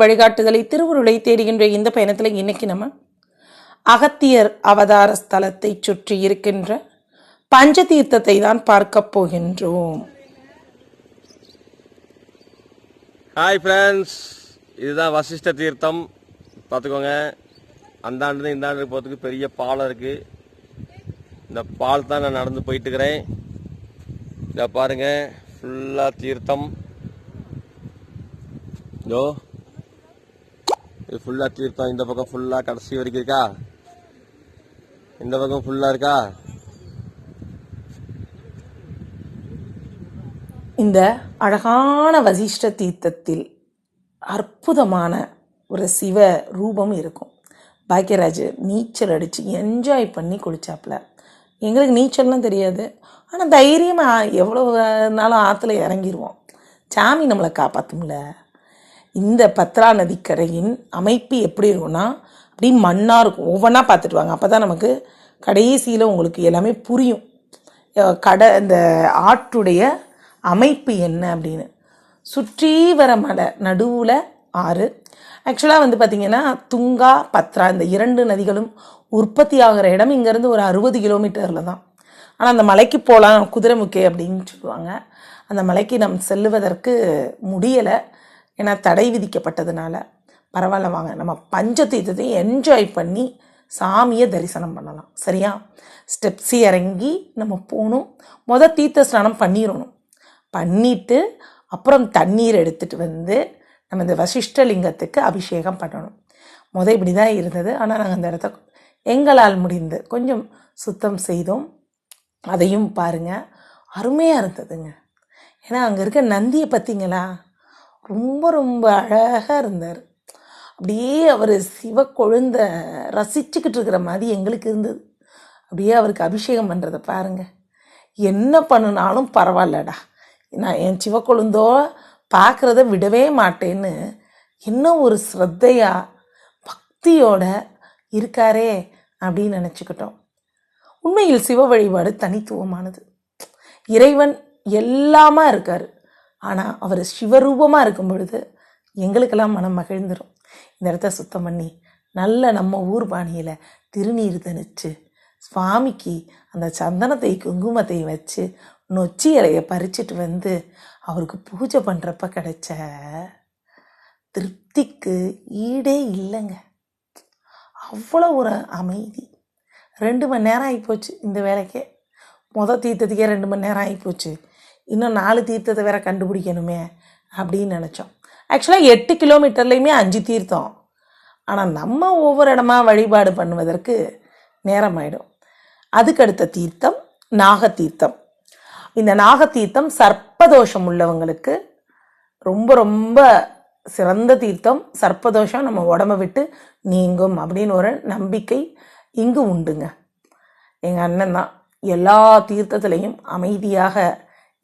வழிகாட்டுதலை திருவுருளை தேடுகின்ற இந்த பயணத்தில் இன்னைக்கு நம்ம அகத்தியர் அவதார ஸ்தலத்தை சுற்றி இருக்கின்ற பஞ்சதீர்த்தத்தை தான் பார்க்க போகின்றோம். ஹாய் ஃப்ரெண்ட்ஸ், இதுதான் வசிஷ்ட தீர்த்தம். பார்த்துக்கோங்க, அந்த ஆண்டு இந்த ஆண்டு போகிறதுக்கு பெரிய பாலம் இருக்குது. இந்த பால் தான் நான் நடந்து போயிட்டு இருக்கிறேன். இதை பாருங்க, ஃபுல்லாக தீர்த்தம். இதோ இது ஃபுல்லாக தீர்த்தம். இந்த பக்கம் ஃபுல்லாக கடைசி வரைக்கும் இருக்கா, இந்த பக்கம் ஃபுல்லாக இருக்கா. இந்த அழகான வசிஷ்ட தீர்த்தத்தில் அற்புதமான ஒரு சிவ ரூபம் இருக்கும். பாக்கியராஜ் நீச்சல் அடித்து என்ஜாய் பண்ணி குளிச்சாப்புல. எங்களுக்கு நீச்சல்லாம் தெரியாது, ஆனால் தைரியமாக எவ்வளோ நாளும் ஆற்றுல இறங்கிடுவோம். சாமி நம்மளை காப்பாற்றும்ல. இந்த பத்ரா நதிக்கரையின் அமைப்பு எப்படி இருக்கும்னா, அப்படி மண்ணாக இருக்கும். ஒவ்வொன்றா பார்த்துட்டு வாங்க, அப்போ தான் நமக்கு கடைசியில் உங்களுக்கு எல்லாமே புரியும். இந்த ஆற்றுடைய அமைப்பு என்ன அப்படின்னு. சுற்றி வர மலை, நடுவில் ஆறு. ஆக்சுவலாக பார்த்திங்கன்னா துங்கா பத்ரா இந்த இரண்டு நதிகளும் உற்பத்தி ஆகிற இடம் இங்கேருந்து ஒரு 60 கிலோமீட்டரில் தான். ஆனால் அந்த மலைக்கு போகலாம், குதிரைமுக்கை அப்படின்னு சொல்லுவாங்க. அந்த மலைக்கு நம் செல்லுவதற்கு முடியலை, ஏன்னா தடை விதிக்கப்பட்டதுனால. பரவாயில்ல, வாங்க நம்ம பஞ்சதீர்த்தத்தை என்ஜாய் பண்ணி சாமியை தரிசனம் பண்ணலாம். சரியா? ஸ்டெப்ஸி இறங்கி நம்ம போகணும். தீர்த்த ஸ்நானம் பண்ணிடணும். பண்ணிவிட்டு அப்புறம் தண்ணீர் எடுத்துகிட்டு நம்ம இந்த வசிஷ்டலிங்கத்துக்கு அபிஷேகம் பண்ணணும். இப்படி தான் இருந்தது. ஆனால் நாங்கள் அந்த இடத்த எங்களால் முடிந்து கொஞ்சம் சுத்தம் செய்தோம். அதையும் பாருங்கள், அருமையாக இருந்ததுங்க. ஏன்னா அங்கே இருக்க நந்தியை பார்த்தீங்களா, ரொம்ப ரொம்ப அழகாக இருந்தார். அப்படியே அவர் சிவ கொழுந்த ரசிச்சுக்கிட்டு இருக்கிற மாதிரி எங்களுக்கு இருந்தது. அப்படியே அவருக்கு அபிஷேகம் பண்ணுறதை பாருங்கள். என்ன பண்ணினாலும் பரவாயில்லடா, நான் என் சிவக்கொழுந்தோ பார்க்குறத விடவே மாட்டேன்னு இன்னும் ஒரு ஸ்ரத்தையாக பக்தியோட இருக்காரே அப்படின்னு நினச்சிக்கிட்டோம். உண்மையில் சிவ வழிபாடு தனித்துவமானது. இறைவன் எல்லாமா இருக்கார், ஆனால் அவர் சிவரூபமாக இருக்கும் பொழுது எங்களுக்கெல்லாம் மனம் மகிழ்ந்துடும். இந்த இடத்த சுத்தம் பண்ணி நல்ல நம்ம ஊர் பாணியில் திருநீர் தணிச்சு சுவாமிக்கு அந்த சந்தனத்தை குங்குமத்தை வச்சு நொச்சி இலையை பறிச்சுட்டு அவருக்கு பூஜை பண்ணுறப்ப கிடைச்ச திருப்திக்கு ஈடே இல்லைங்க. அவ்வளோ ஒரு அமைதி. 2 மணி நேரம் ஆகிப்போச்சு இந்த வேலைக்கே. தீர்த்தத்துக்கே 2 மணி நேரம் ஆகிப்போச்சு. இன்னும் 4 தீர்த்தத்தை வேற கண்டுபிடிக்கணுமே அப்படின்னு நினச்சோம். ஆக்சுவலாக 8 கிலோமீட்டர்லேயுமே 5 தீர்த்தம். ஆனால் நம்ம ஒவ்வொரு இடமா வழிபாடு பண்ணுவதற்கு நேரம் ஆகிடும். அதுக்கடுத்த தீர்த்தம் நாகத்தீர்த்தம். இந்த நாகத்தீர்த்தம் சர்ப்பதோஷம் உள்ளவங்களுக்கு ரொம்ப ரொம்ப சிறந்த தீர்த்தம். சர்ப்பதோஷம் நம்ம உடம்பை விட்டு நீங்கும் அப்படின்னு ஒரு நம்பிக்கை இங்கு உண்டுங்க. எங்கள் அண்ணன் தான் எல்லா தீர்த்தத்துலேயும் அமைதியாக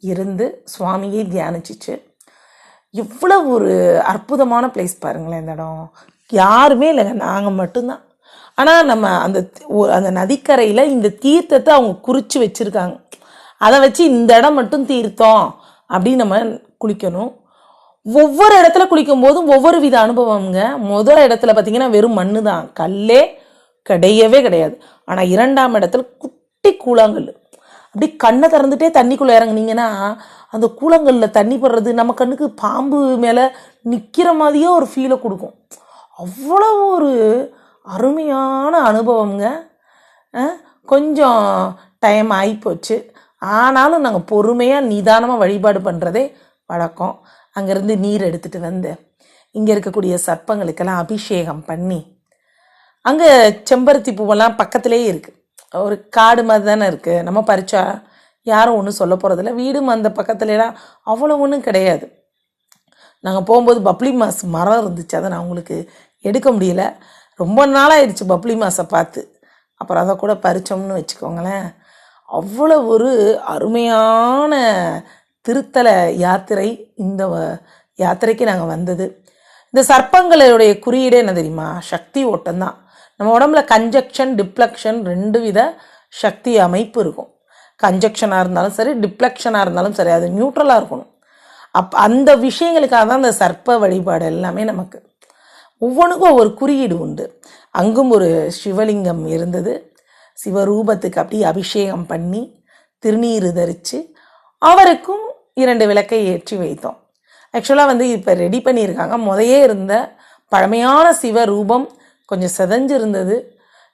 இருந்து சுவாமியை தியானிச்சிச்சு. இவ்வளோ ஒரு அற்புதமான பிளேஸ் பாருங்களேன். இந்த இடம் யாருமே இல்லைங்க, நாங்கள் மட்டும்தான். ஆனால் நம்ம அந்த நதிக்கரையில் இந்த தீர்த்தத்தை அவங்க குறித்து வச்சுருக்காங்க. அதை வச்சு இந்த இடம் மட்டும் தீர்த்தம் அப்படின்னு நம்ம குளிக்கணும். ஒவ்வொரு இடத்துல குளிக்கும் போதும் ஒவ்வொரு வித அனுபவம்ங்க. முதல் இடத்துல பார்த்தீங்கன்னா வெறும் மண்ணு தான், கல்லே கிடையவே கிடையாது. ஆனால் 2ஆம் இடத்துல குட்டி கூழாங்கல். அப்படி கண்ணை திறந்துட்டே தண்ணிக்குள்ளே இறங்குனீங்கன்னா அந்த கூழங்கல்ல தண்ணி படுறது நம்ம கண்ணுக்கு பாம்பு மேலே நிற்கிற மாதிரியே ஒரு ஃபீலை கொடுக்கும். அவ்வளோ ஒரு அருமையான அனுபவங்க. கொஞ்சம் டைம் ஆகிப்போச்சு, ஆனாலும் நாங்கள் பொறுமையாக நிதானமாக வழிபாடு பண்ணுறதே வழக்கம். அங்கேருந்து நீர் எடுத்துகிட்டு இங்கே இருக்கக்கூடிய சர்ப்பங்களுக்கெல்லாம் அபிஷேகம் பண்ணி, அங்கே செம்பருத்தி பூவெல்லாம் பக்கத்துலேயே இருக்குது. ஒரு காடு மாதிரி தானே இருக்குது, நம்ம பறிச்சா யாரும் ஒன்றும் சொல்ல போகிறதில்ல. வீடும் அந்த பக்கத்துலலாம் அவ்வளோ ஒன்றும் கிடையாது. நாங்கள் போகும்போது பப்ளி மாஸ் மரம் இருந்துச்சு, அதை நான் உங்களுக்கு எடுக்க முடியல. ரொம்ப நாளாகிடுச்சு பப்ளி மாஸை பார்த்து. அப்புறம் அதை கூட பறித்தோம்னு வச்சுக்கோங்களேன். அவ்வளோ ஒரு அருமையான திருத்தல யாத்திரை. இந்த யாத்திரைக்கு நாங்கள் வந்தது. இந்த சர்ப்பங்களுடைய குறியீடே என்ன தெரியுமா? சக்தி ஓட்டம்தான். நம்ம உடம்புல கன்ஜக்ஷன் டிப்ளக்ஷன் 2 வித சக்தி அமைப்பு இருக்கும். கன்ஜக்ஷனாக இருந்தாலும் சரி, டிப்ளக்ஷனாக இருந்தாலும் சரி, அது நியூட்ரலாக இருக்கணும். அந்த விஷயங்களுக்காக தான் அந்த சர்ப்ப வழிபாடு எல்லாமே நமக்கு. ஒவ்வொன்றுக்கும் ஒவ்வொரு குறியீடு உண்டு. அங்கும் ஒரு சிவலிங்கம் இருந்தது. சிவரூபத்துக்கு அப்படியே அபிஷேகம் பண்ணி திருநீர் தரித்து அவருக்கும் 2 விளக்கை ஏற்றி வைத்தோம். ஆக்சுவலாக இப்போ ரெடி பண்ணியிருக்காங்க. முதையே இருந்த பழமையான சிவரூபம் கொஞ்சம் செதஞ்சு இருந்தது.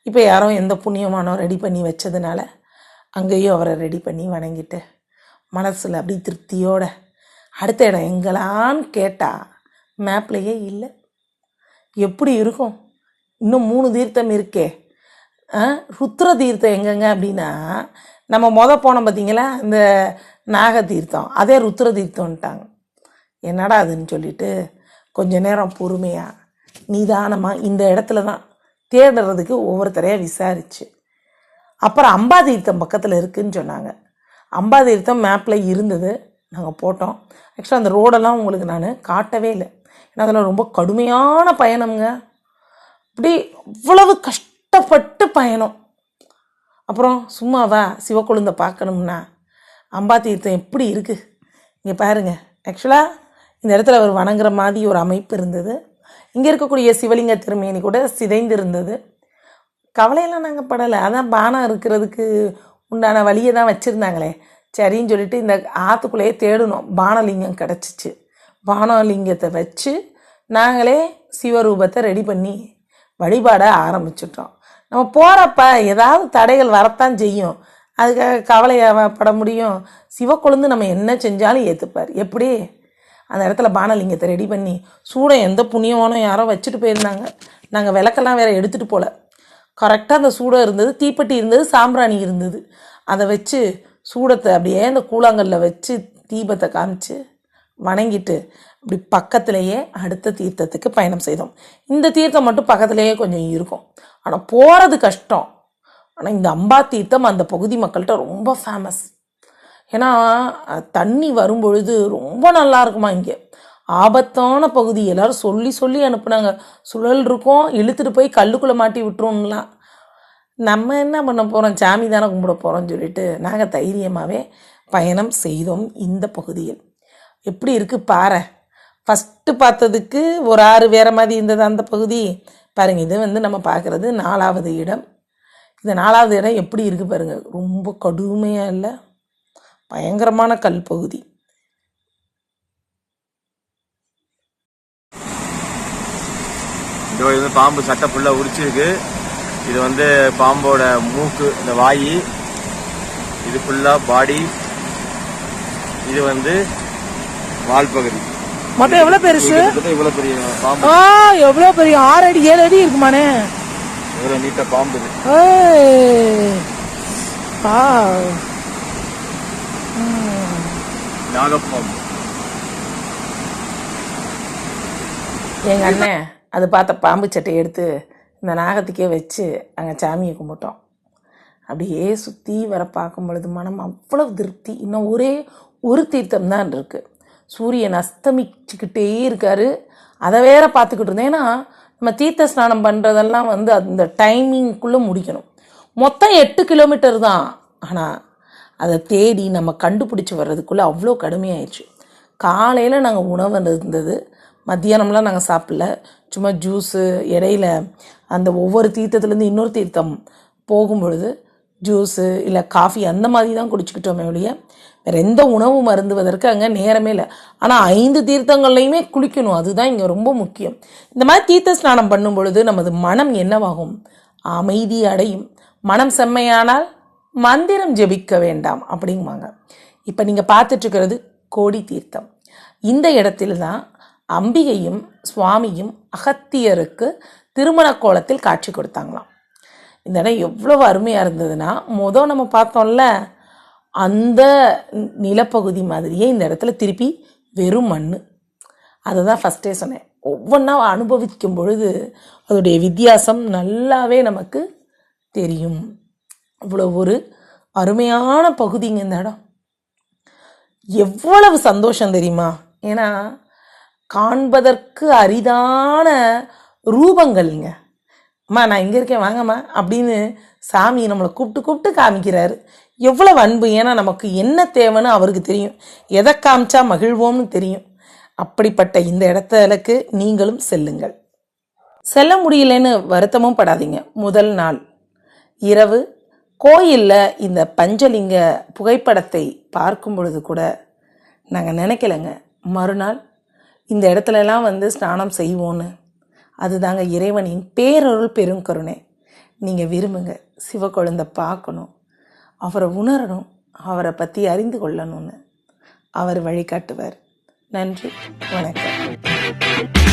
இப்போ யாரோ எந்த புண்ணியமானோ ரெடி பண்ணி வச்சதுனால அங்கேயும் அவரை ரெடி பண்ணி வணங்கிட்டு மனசில் அப்படி திருப்தியோட அடுத்த இடம் எங்களான்னு கேட்டால் மேப்லேயே இல்லை. எப்படி இருக்கும்? இன்னும் 3 தீர்த்தம் இருக்கே. ருத்ர தீர்த்தம் எங்கெங்க அப்படின்னா, நம்ம போனோம் பார்த்தீங்களா இந்த நாக தீர்த்தம், அதே ருத்ர தீர்த்தம்ட்டாங்க. என்னடா அதுன்னு சொல்லிட்டு கொஞ்ச நேரம் பொறுமையாக நிதானமாக இந்த இடத்துல தான் தேடுறதுக்கு ஒவ்வொருத்தரையாக விசாரிச்சு அப்புறம் அம்பா தீர்த்தம் பக்கத்தில் இருக்குதுன்னு சொன்னாங்க. அம்பா தீர்த்தம் மேப்பில் இருந்தது, நாங்கள் போட்டோம். ஆக்சுவலாக அந்த ரோடெல்லாம் உங்களுக்கு நான் காட்டவே இல்லை, ஏன்னா அதெல்லாம் ரொம்ப கடுமையான பயணம்ங்க. அப்படி அவ்வளவு கஷ்டப்பட்டு பயணம். அப்புறம் சும்மாவா சிவக்கொழுந்தை பார்க்கணும்னா அம்பா தீர்த்தம் எப்படி இருக்குது இங்கே பாருங்கள். ஆக்சுவலாக இந்த இடத்துல அவர் வணங்குற மாதிரி ஒரு அமைப்பு இருந்தது. இங்கே இருக்கக்கூடிய சிவலிங்க திருமேனி கூட சிதைந்து இருந்தது. கவலையெல்லாம் நாங்கள் படலை. அதான் பானம் இருக்கிறதுக்கு உண்டான வழியை தான் வச்சுருந்தாங்களே, சரின்னு சொல்லிட்டு இந்த ஆற்றுக்குள்ளேயே தேடணும். பானலிங்கம் கிடச்சிச்சு. பானலிங்கத்தை வச்சு நாங்களே சிவரூபத்தை ரெடி பண்ணி வழிபாட ஆரம்பிச்சிட்டோம். நம்ம போகிறப்ப ஏதாவது தடைகள் வரத்தான் செய்யும், அதுக்காக கவலைப்பட முடியும்? சிவக்கொழுந்து நம்ம என்ன செஞ்சாலும் ஏற்றுப்பார். எப்படி? அந்த இடத்துல பானலிங்கத்தை ரெடி பண்ணி சூடம் எந்த புண்ணியமானோ யாரோ வச்சுட்டு போயிருந்தாங்க. நாங்கள் விளக்கெல்லாம் வேறு எடுத்துகிட்டு போகல. கரெக்டாக அந்த சூடம் இருந்தது, தீப்பெட்டி இருந்தது, சாம்பிராணி இருந்தது. அதை வச்சு சூடத்தை அப்படியே அந்த கூழாங்கல்ல வச்சு தீபத்தை காமிச்சு வணங்கிட்டு அப்படி பக்கத்துலேயே அடுத்த தீர்த்தத்துக்கு பயணம் செய்தோம். இந்த தீர்த்தம் மட்டும் பக்கத்துலேயே கொஞ்சம் இருக்கும், ஆனால் போகிறது கஷ்டம். ஆனால் இந்த அம்பா தீர்த்தம் அந்த பகுதி மக்கள்கிட்ட ரொம்ப ஃபேமஸ். ஏன்னா தண்ணி வரும்பொழுது ரொம்ப நல்லா இருக்குமா. இங்கே ஆபத்தான பகுதி, எல்லோரும் சொல்லி சொல்லி அனுப்புனாங்க. சுழல் இருக்கும், இழுத்துட்டு போய் கல்லுக்குள்ளே மாட்டி விட்டுருவோம்லாம். நம்ம என்ன பண்ண போகிறோம், சாமி தானே கும்பிட போகிறோம்னு சொல்லிட்டு நாங்கள் தைரியமாகவே பயணம் செய்தோம். இந்த பகுதியில் எப்படி இருக்குது பாரு. ஃபஸ்ட்டு பார்த்ததுக்கு ஒரு ஆறு வேறு மாதிரி இருந்தது அந்த பகுதி. பாருங்கள், இது நம்ம பார்க்குறது 4வது இடம். இந்த 4வது இடம் எப்படி இருக்குது பாருங்கள். ரொம்ப கடுமையாக இல்லை, பயங்கரமான கல் பகுதி. இது பாம்பு சட்டை ஃபுல்லாக உரிச்சிருக்கு. இது பாம்போட மூக்கு, இந்த வாய், இது ஃபுல்லாக பாடி, இது வால் பகுதி. மொத்தம் எவ்வளோ பெருசு? இவ்வளோ பெரிய பாம்பு. எவ்வளோ பெரிய 6 அடி 7 அடி இருக்குமானே. எவ்வளோ நீட்டாக பாம்பு இது. நாகப்பாம்பு. எங்கள் அண்ணன் அது பார்த்த பாம்பு சட்டையை எடுத்து இந்த நாகத்துக்கே வச்சு அங்கே சாமியை கும்பிட்டோம். அப்படியே சுற்றி வர பார்க்கும் பொழுது மனம் அவ்வளவு திருப்தி. இன்னும் ஒரே ஒரு தீர்த்தம் தான் இருக்குது. சூரியன் அஸ்தமிச்சுக்கிட்டே இருக்கார், அதை வேற பார்த்துக்கிட்டு இருந்தேன். ஏன்னா நம்ம தீர்த்த ஸ்நானம் பண்ணுறதெல்லாம் அந்த டைமிங்குள்ளே முடிக்கணும். மொத்தம் 8 கிலோமீட்டர் தான், ஆனால் அதை தேடி நம்ம கண்டுபிடிச்சி வர்றதுக்குள்ளே அவ்வளோ கடுமையாயிடுச்சு. காலையில் நாங்கள் உணவு இருந்தது, மத்தியானம்லாம் நாங்கள் சாப்பிடல, சும்மா ஜூஸு. இடையில அந்த ஒவ்வொரு தீர்த்தத்துலேருந்து இன்னொரு தீர்த்தம் போகும்பொழுது ஜூஸு இல்லை காஃபி அந்த மாதிரி தான் குடிச்சிக்கிட்டோமே ஒழிய வேறு எந்த உணவு மருந்துவதற்கு அங்கே நேரமே இல்லை. ஆனால் 5 தீர்த்தங்கள்லையுமே குளிக்கணும், அதுதான் இங்கே ரொம்ப முக்கியம். இந்த மாதிரி தீர்த்த ஸ்நானம் பண்ணும் பொழுது நமது மனம் என்னவாகும்? அமைதி அடையும். மனம் செம்மையானால் மந்திரம் ஜெபிக்க வேண்டாம் அப்படிங்குவாங்க. இப்போ நீங்கள் பார்த்துட்ருக்கிறது கோடி தீர்த்தம். இந்த இடத்துல தான் அம்பிகையும் சுவாமியும் அகத்தியருக்கு திருமண கோலத்தில் காட்சி கொடுத்தாங்களாம். இந்த இடம் எவ்வளவு அருமையாக இருந்ததுன்னா, நம்ம பார்த்தோம்ல அந்த நிலப்பகுதி மாதிரியே இந்த இடத்துல திருப்பி வெறும் மண். அதை தான் ஃபஸ்ட்டே சொன்னேன். ஒவ்வொன்றா அனுபவிக்கும் பொழுது அதோடைய வித்தியாசம் நல்லாவே நமக்கு தெரியும். இவ்வளோ ஒரு அருமையான பகுதிங்க இந்த இடம். எவ்வளவு சந்தோஷம் தெரியுமா? ஏன்னா காண்பதற்கு அரிதான ரூபங்கள்ங்க. அம்மா நான் இங்கே இருக்கேன் வாங்கம்மா அப்படின்னு சாமி நம்மளை கூப்பிட்டு காமிக்கிறாரு. எவ்வளவு அன்பு! ஏன்னா நமக்கு என்ன தேவைன்னு அவருக்கு தெரியும், எதை காமிச்சா மகிழ்வோம்னு தெரியும். அப்படிப்பட்ட இந்த இடத்துக்கு நீங்களும் செல்லுங்கள். செல்ல முடியலன்னு வருத்தமும் படாதீங்க. முதல் நாள் இரவு கோயிலில் இந்த பஞ்சலிங்க புகைப்படத்தை பார்க்கும் பொழுது கூட நாங்கள் நினைக்கலைங்க மறுநாள் இந்த இடத்துலலாம் வந்து ஸ்நானம் செய்வோன்னு. அதுதாங்க இறைவனின் பேரருள் பெருங்கருணை. நீங்கள் விரும்புங்க, சிவக்குழந்தை பார்க்கணும், அவரை உணரணும், அவரை பற்றி அறிந்து கொள்ளணும்னு. அவர் வழிகாட்டுவார். நன்றி, வணக்கம்.